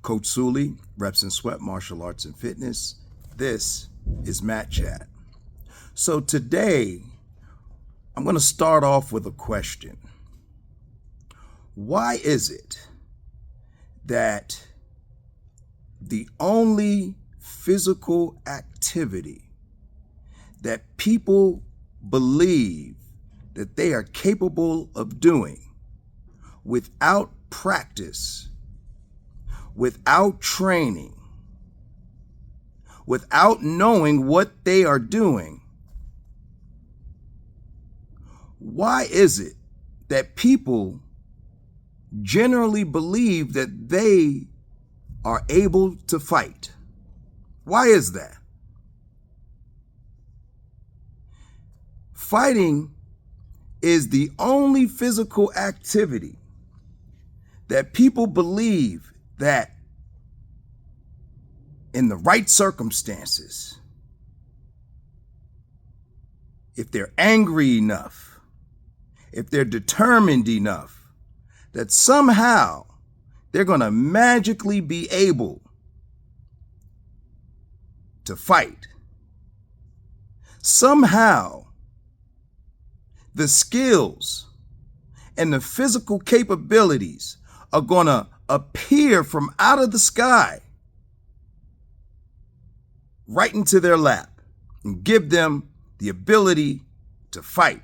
Coach Sully, Reps and Sweat, Martial Arts and Fitness. This is Matt Chat. So today, I'm going to start off with a question. Why is it that the only physical activity that people believe that they are capable of doing without practice, without training, without knowing what they are doing, why is it that people generally believe that they are able to fight? Why is that? Fighting is the only physical activity that people believe that in the right circumstances, if they're angry enough, if they're determined enough, that somehow they're going to magically be able to fight. Somehow, the skills and the physical capabilities are going to appear from out of the sky right into their lap and give them the ability to fight.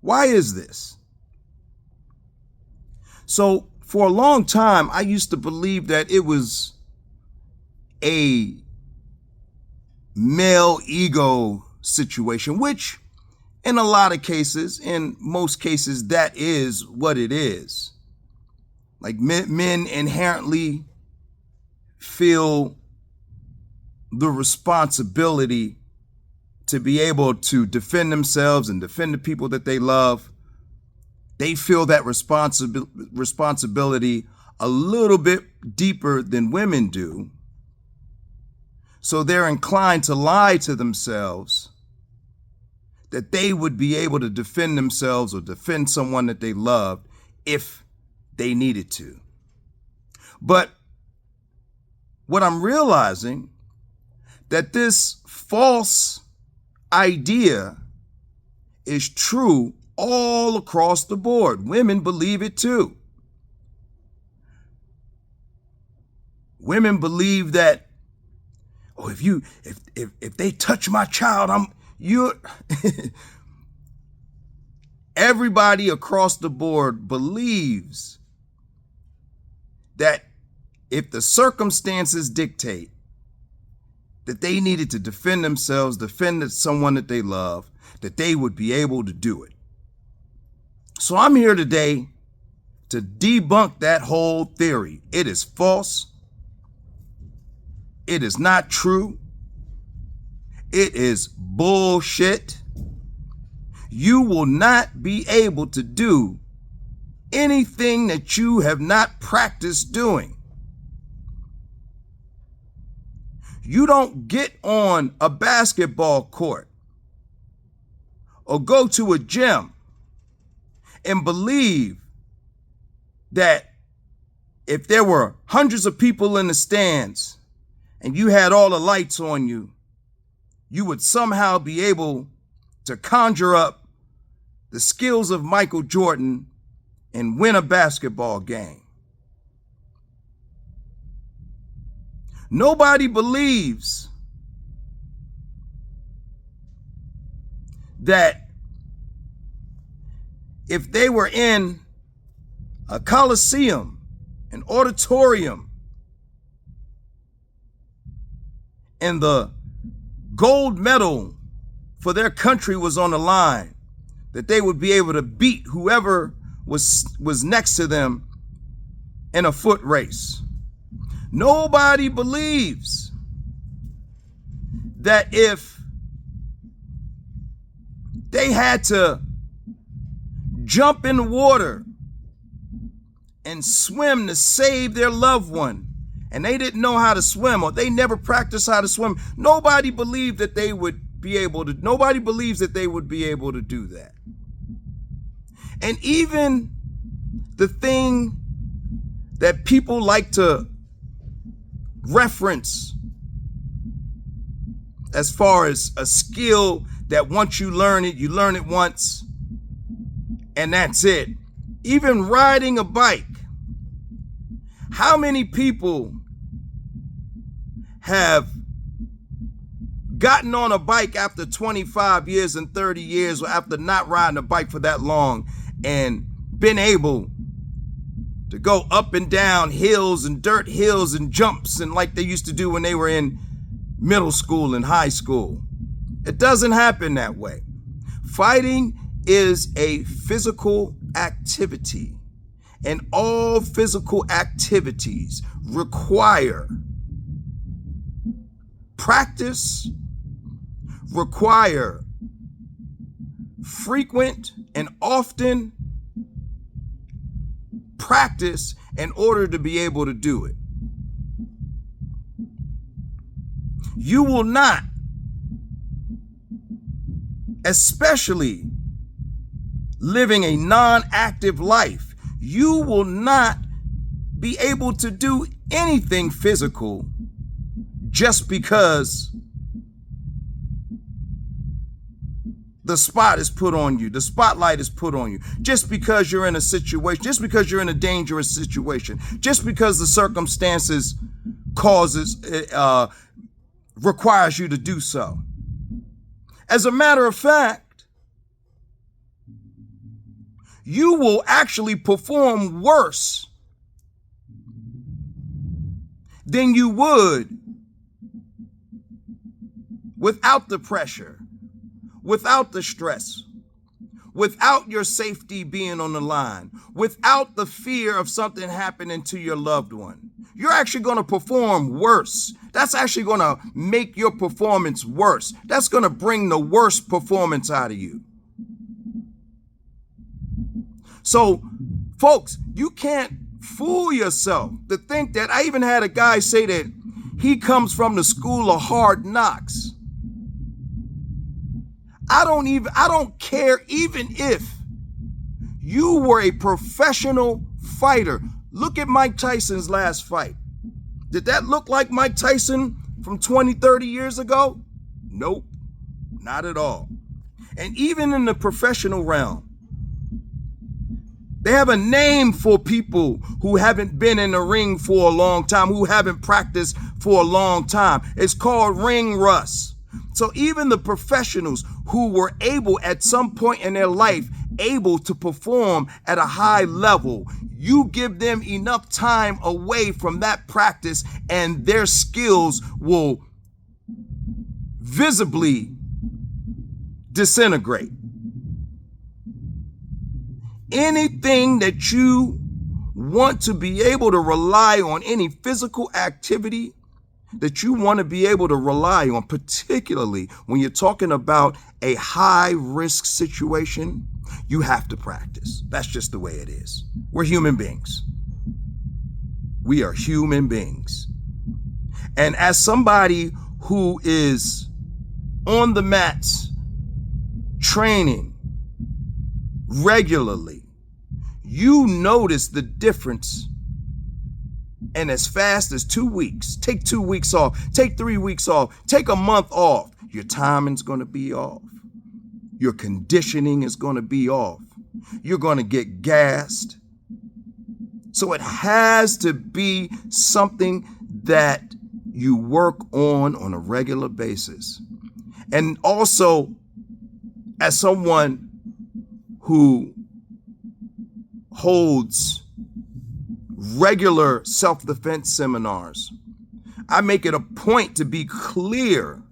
Why is this? So for a long time, I used to believe that it was a male ego situation, which in a lot of cases, in most cases, that is what it is. Like men inherently feel the responsibility to be able to defend themselves and defend the people that they love. They feel that responsibility a little bit deeper than women do. So they're inclined to lie to themselves that they would be able to defend themselves or defend someone that they loved if they needed to. But what I'm realizing, that this false idea is true all across the board. Women believe it too. Women believe that, oh, if they touch my child, everybody across the board believes that if the circumstances dictate that they needed to defend themselves, defend someone that they love, that they would be able to do it. So I'm here today to debunk that whole theory. It is false. It is not true. It is bullshit. You will not be able to do anything that you have not practiced doing. You don't get on a basketball court or go to a gym and believe that if there were hundreds of people in the stands and you had all the lights on you, you would somehow be able to conjure up the skills of Michael Jordan and win a basketball game. Nobody believes that if they were in a coliseum, an auditorium, and the gold medal for their country was on the line, that they would be able to beat whoever was next to them in a foot race. Nobody believes that if they had to jump in the water and swim to save their loved one, and they didn't know how to swim or they never practiced how to swim, nobody believed that they would be able to, nobody believes that they would be able to do that. And even the thing that people like to reference as far as a skill that once you learn it once, and that's it. Even riding a bike. How many people have gotten on a bike after 25 years and 30 years, or after not riding a bike for that long, and been able to go up and down hills and dirt hills and jumps and like they used to do when they were in middle school and high school? It doesn't happen that way. Fighting is a physical activity, and all physical activities require practice, require frequent and often practice in order to be able to do it. You will not, especially living a non-active life, you will not be able to do anything physical just because the spot is put on you, the spotlight is put on you, just because you're in a situation, just because you're in a dangerous situation, just because the circumstances requires you to do so. As a matter of fact, you will actually perform worse than you would without the pressure, without the stress, without your safety being on the line, without the fear of something happening to your loved one. You're actually going to perform worse. That's actually going to make your performance worse. That's going to bring the worst performance out of you. So, folks, you can't fool yourself to think that. I even had a guy say that he comes from the school of hard knocks. I don't care even if you were a professional fighter. Look at Mike Tyson's last fight. Did that look like Mike Tyson from 20, 30 years ago? Nope, not at all. And even in the professional realm, they have a name for people who haven't been in the ring for a long time, who haven't practiced for a long time. It's called ring rust. So even the professionals who were able at some point in their life, able to perform at a high level, you give them enough time away from that practice and their skills will visibly disintegrate. Anything that you want to be able to rely on, any physical activity that you want to be able to rely on, particularly when you're talking about a high risk situation, you have to practice. That's just the way it is. We're human beings. We are human beings. And as somebody who is on the mats training regularly, you notice the difference. And as fast as 2 weeks, take 2 weeks off, take 3 weeks off, take a month off, your timing's going to be off. Your conditioning is going to be off. You're going to get gassed. So it has to be something that you work on a regular basis. And also, as someone who holds regular self-defense seminars, I make it a point to be clear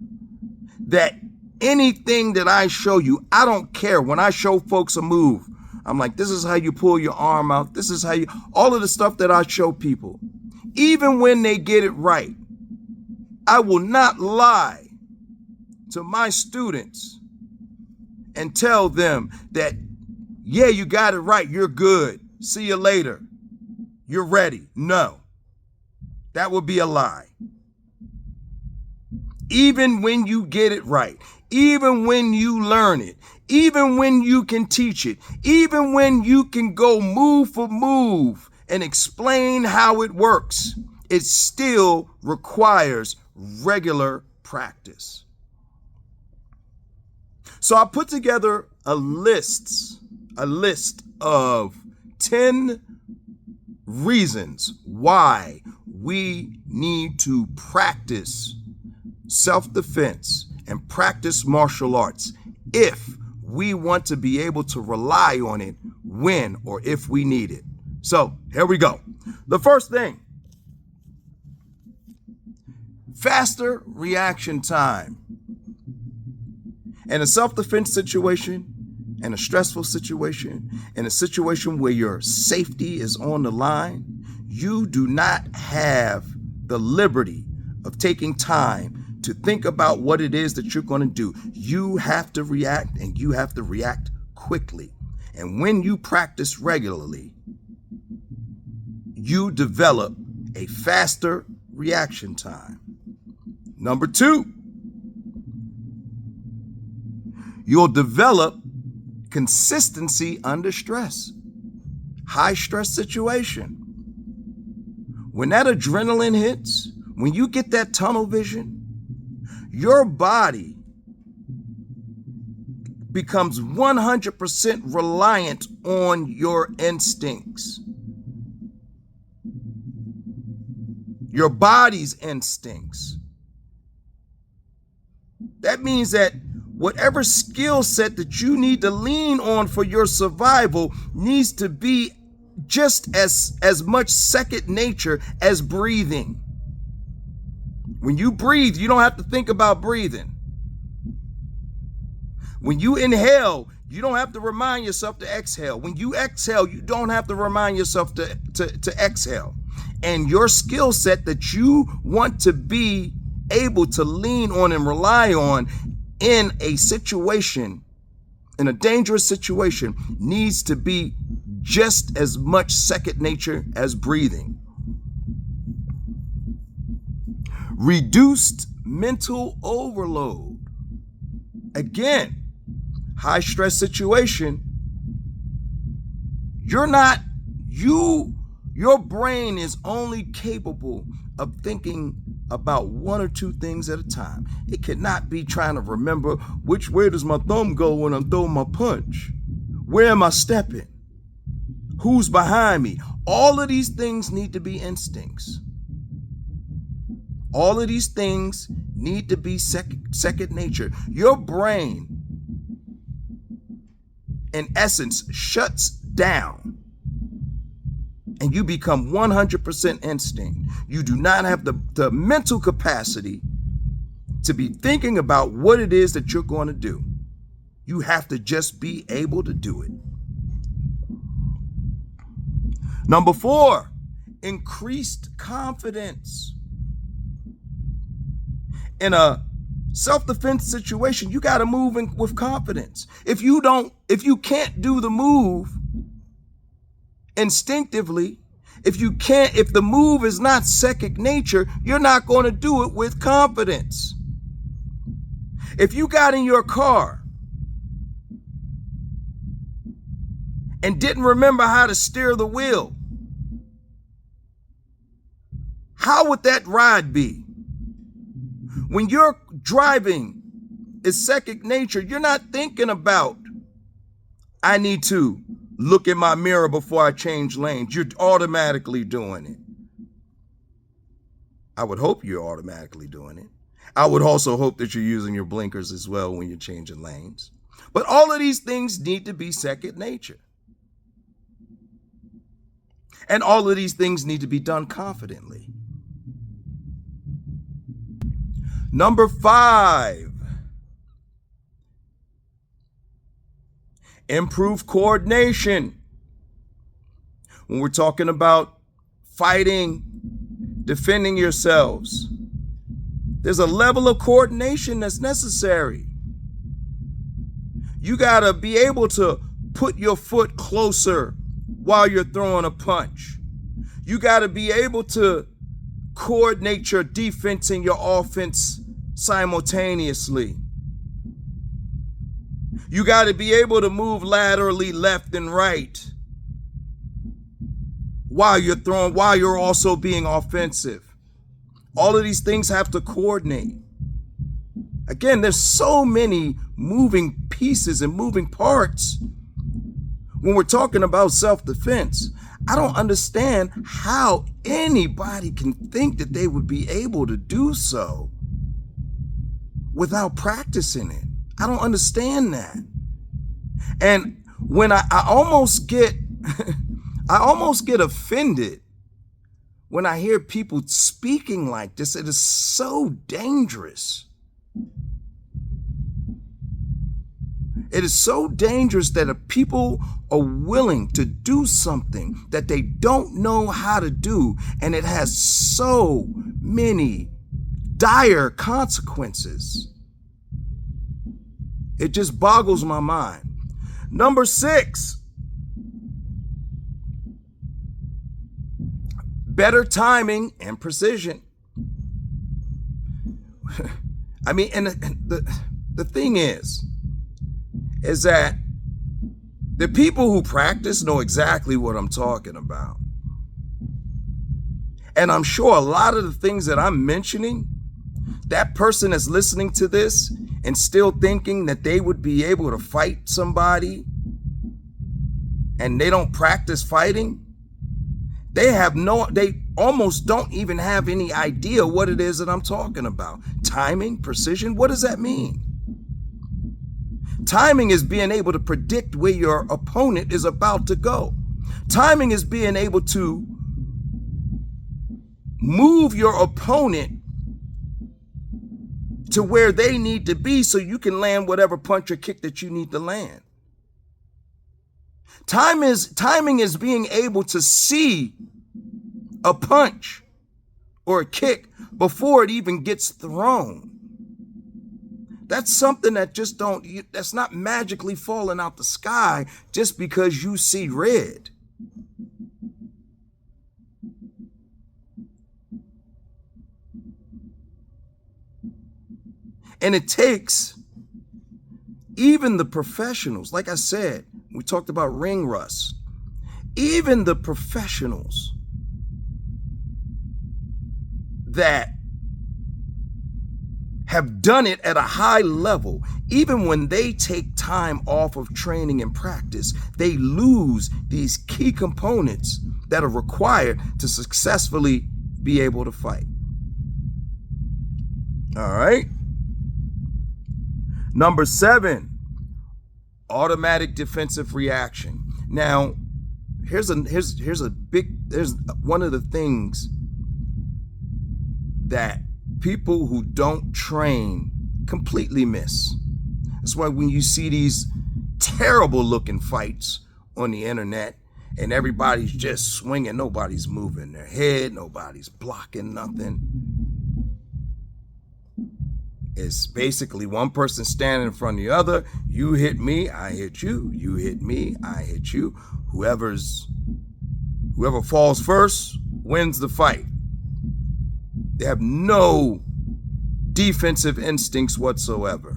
that anything that I show you, I don't care. When I show folks a move, I'm like, this is how you pull your arm out. This is how you, all of the stuff that I show people, even when they get it right, I will not lie to my students and tell them that, yeah, you got it right. You're good. See you later. You're ready. No, that would be a lie. Even when you get it right, even when you learn it, even when you can teach it, even when you can go move for move and explain how it works, it still requires regular practice. So I put together a list of 10 reasons why we need to practice self-defense and practice martial arts if we want to be able to rely on it when or if we need it. So here we go. The first thing, faster reaction time. In a self-defense situation, in a stressful situation, in a situation where your safety is on the line, you do not have the liberty of taking time to think about what it is that you're going to do. You have to react, and you have to react quickly. And when you practice regularly, you develop a faster reaction time. Number 2, you'll develop consistency under stress. High stress situation. When that adrenaline hits, when you get that tunnel vision, your body becomes 100% reliant on your instincts. Your body's instincts. That means that whatever skill set that you need to lean on for your survival needs to be just as much second nature as breathing. When you breathe, you don't have to think about breathing. When you inhale, you don't have to remind yourself to exhale. When you exhale, you don't have to remind yourself to exhale. And your skill set that you want to be able to lean on and rely on in a situation, in a dangerous situation, needs to be just as much second nature as breathing. Reduced mental overload. Again, high stress situation. Your brain is only capable of thinking about one or two things at a time. It cannot be trying to remember which way does my thumb go when I'm throwing my punch? Where am I stepping? Who's behind me? All of these things need to be instincts. All of these things need to be second nature. Your brain, in essence, shuts down and you become 100% instinct. You do not have the mental capacity to be thinking about what it is that you're going to do. You have to just be able to do it. Number 4, increased confidence. In a self-defense situation, you got to move in with confidence. If you can't do the move instinctively, if the move is not second nature, you're not going to do it with confidence. If you got in your car and didn't remember how to steer the wheel, how would that ride be? When you're driving is second nature, you're not thinking about, I need to look in my mirror before I change lanes. You're automatically doing it. I would hope you're automatically doing it. I would also hope that you're using your blinkers as well when you're changing lanes. But all of these things need to be second nature. And all of these things need to be done confidently. Number 5, improve coordination. When we're talking about fighting, defending yourselves, there's a level of coordination that's necessary. You got to be able to put your foot closer while you're throwing a punch. You got to be able to coordinate your defense and your offense simultaneously. You got to be able to move laterally left and right while you're throwing, while you're also being offensive. All of these things have to coordinate. Again, there's so many moving pieces and moving parts when we're talking about self-defense. I don't understand how anybody can think that they would be able to do so without practicing it. I don't understand that. And when I almost get I almost get offended when I hear people speaking like this. It is so dangerous. It is so dangerous that if people are willing to do something that they don't know how to do, and it has so many dire consequences. It just boggles my mind. Number 6, better timing and precision. I mean, and the thing is that the people who practice know exactly what I'm talking about. And I'm sure a lot of the things that I'm mentioning, that person that's listening to this and still thinking that they would be able to fight somebody and they don't practice fighting, they almost don't even have any idea what it is that I'm talking about. Timing, precision, what does that mean? Timing is being able to predict where your opponent is about to go. Timing is being able to move your opponent to where they need to be so you can land whatever punch or kick that you need to land. Timing is being able to see a punch or a kick before it even gets thrown. That's something that that's not magically falling out the sky just because you see red. And it takes even the professionals, like I said, we talked about ring rust, even the professionals that have done it at a high level, even when they take time off of training and practice, they lose these key components that are required to successfully be able to fight. All right. Number 7, automatic defensive reaction. Now, here's one of the things that people who don't train completely miss. That's why when you see these terrible looking fights on the internet and everybody's just swinging, nobody's moving their head, nobody's blocking nothing. It's basically one person standing in front of the other. You hit me, I hit you. You hit me, I hit you. Whoever falls first wins the fight. They have no defensive instincts whatsoever.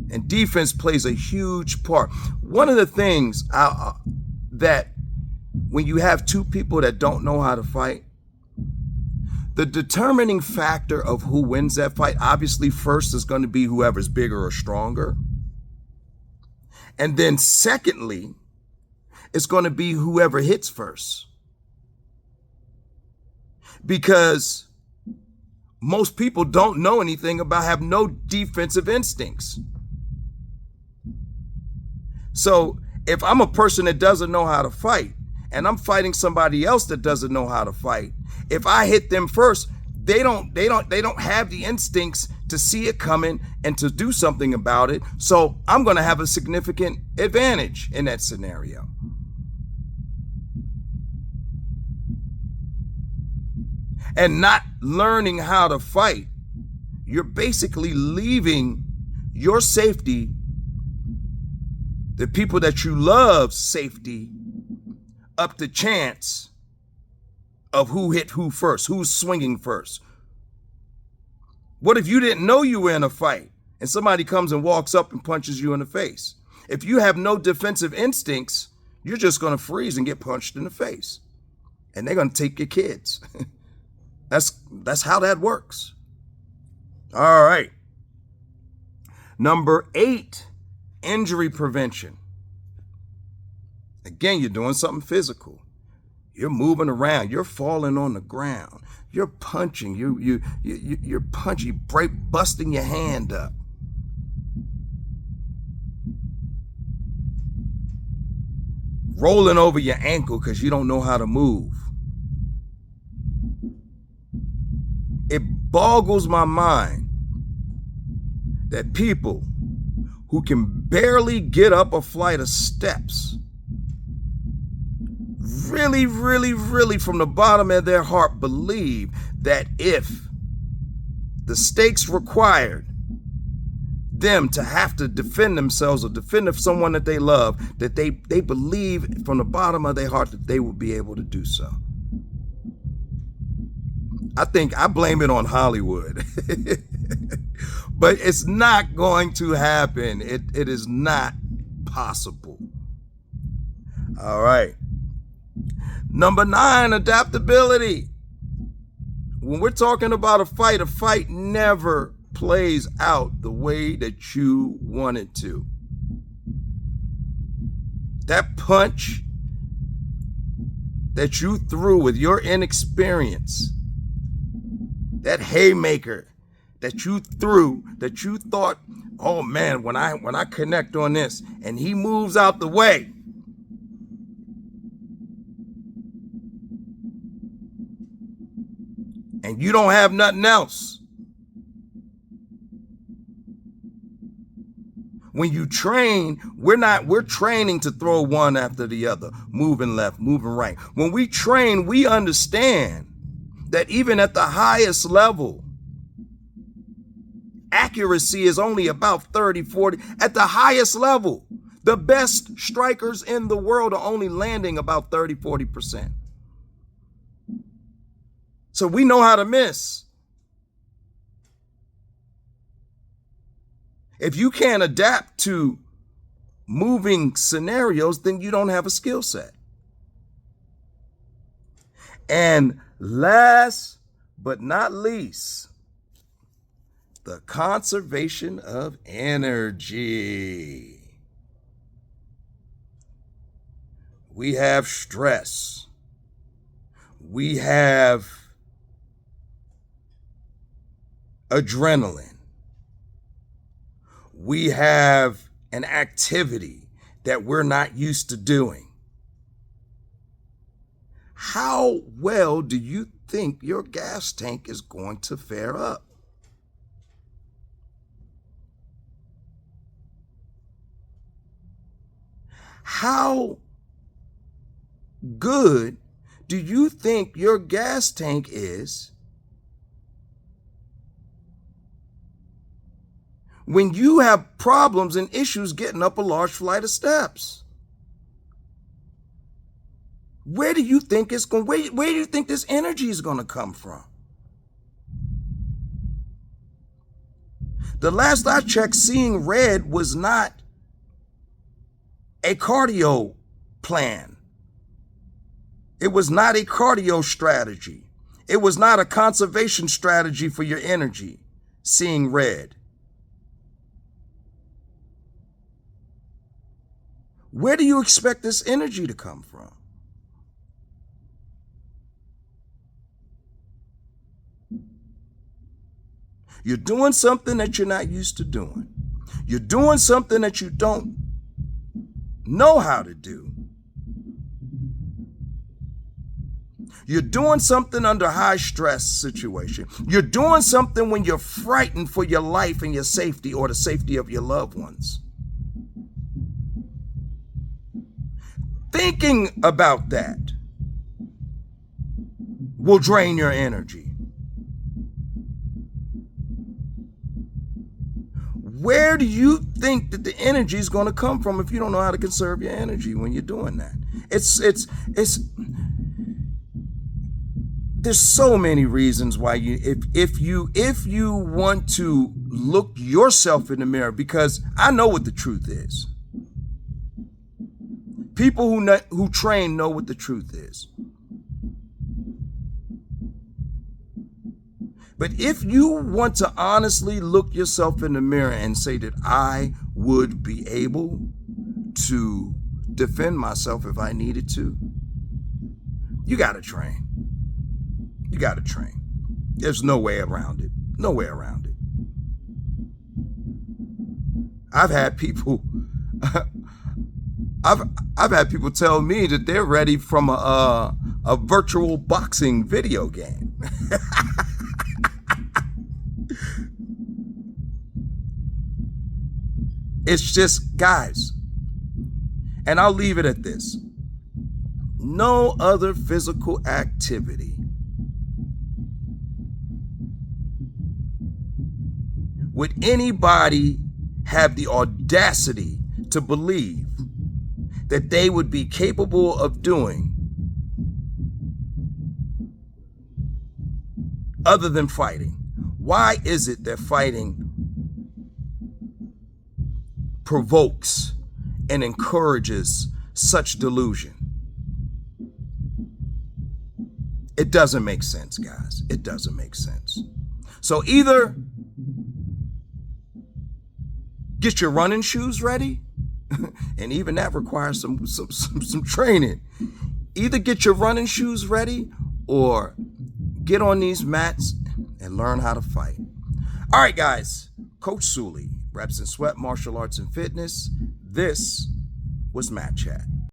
And defense plays a huge part. One of the things that when you have two people that don't know how to fight, the determining factor of who wins that fight, obviously first is going to be whoever's bigger or stronger. And then secondly, it's going to be whoever hits first. Because most people don't know anything about, have no defensive instincts. So if I'm a person that doesn't know how to fight and I'm fighting somebody else that doesn't know how to fight, if I hit them first, they don't have the instincts to see it coming and to do something about it. So I'm going to have a significant advantage in that scenario. And not learning how to fight, you're basically leaving your safety, the people that you love safety, up to chance of who hit who first, who's swinging first. What if you didn't know you were in a fight and somebody comes and walks up and punches you in the face? If you have no defensive instincts, you're just going to freeze and get punched in the face. and they're going to take your kids. That's how that works. All right. Number 8, injury prevention. Again, you're doing something physical. You're moving around. You're falling on the ground. You're punching. You're punching, busting your hand up. Rolling over your ankle because you don't know how to move. It boggles my mind that people who can barely get up a flight of steps really, really, really from the bottom of their heart believe that if the stakes required them to have to defend themselves or defend someone that they love, that they believe from the bottom of their heart that they will be able to do so. I think I blame it on Hollywood. But it's not going to happen. It is not possible. All right. Number 9, adaptability. When we're talking about a fight never plays out the way that you want it to. That punch that you threw with your inexperience, that haymaker that you threw, that you thought, oh man, when I connect on this and he moves out the way, and you don't have nothing else. When you train, we're training to throw one after the other, moving left, moving right. When we train, we understand that even at the highest level, accuracy is only about 30, 40. At the highest level, the best strikers in the world are only landing about 30, 40%. So we know how to miss. If you can't adapt to moving scenarios, then you don't have a skill set. And last but not least, the conservation of energy. We have stress. We have adrenaline. We have an activity that we're not used to doing. How well do you think your gas tank is going to fare up? How good do you think your gas tank is when you have problems and issues getting up a large flight of steps? Where do you think it's going? Where do you think this energy is going to come from? The last I checked, seeing red was not a cardio plan. It was not a cardio strategy. It was not a conservation strategy for your energy, seeing red. Where do you expect this energy to come from? You're doing something that you're not used to doing. You're doing something that you don't know how to do. You're doing something under high stress situation. You're doing something when you're frightened for your life and your safety or the safety of your loved ones. Thinking about that will drain your energy. Where do you think that the energy is going to come from if you don't know how to conserve your energy when you're doing that? There's so many reasons why if you want to look yourself in the mirror, because I know what the truth is. People who train know what the truth is. But if you want to honestly look yourself in the mirror and say that I would be able to defend myself if I needed to, you got to train. You got to train. There's no way around it. No way around it. I've had people I've had people tell me that they're ready from a virtual boxing video game. It's just, guys, and I'll leave it at this. No other physical activity would anybody have the audacity to believe that they would be capable of doing other than fighting. Why is it that fighting provokes and encourages such delusion? It doesn't make sense, guys. It doesn't make sense. So either get your running shoes ready, and even that requires some training. Either get your running shoes ready or get on these mats and learn how to fight. All right, guys. Coach Sully, Reps and Sweat, Martial Arts and Fitness. This was Mat Chat.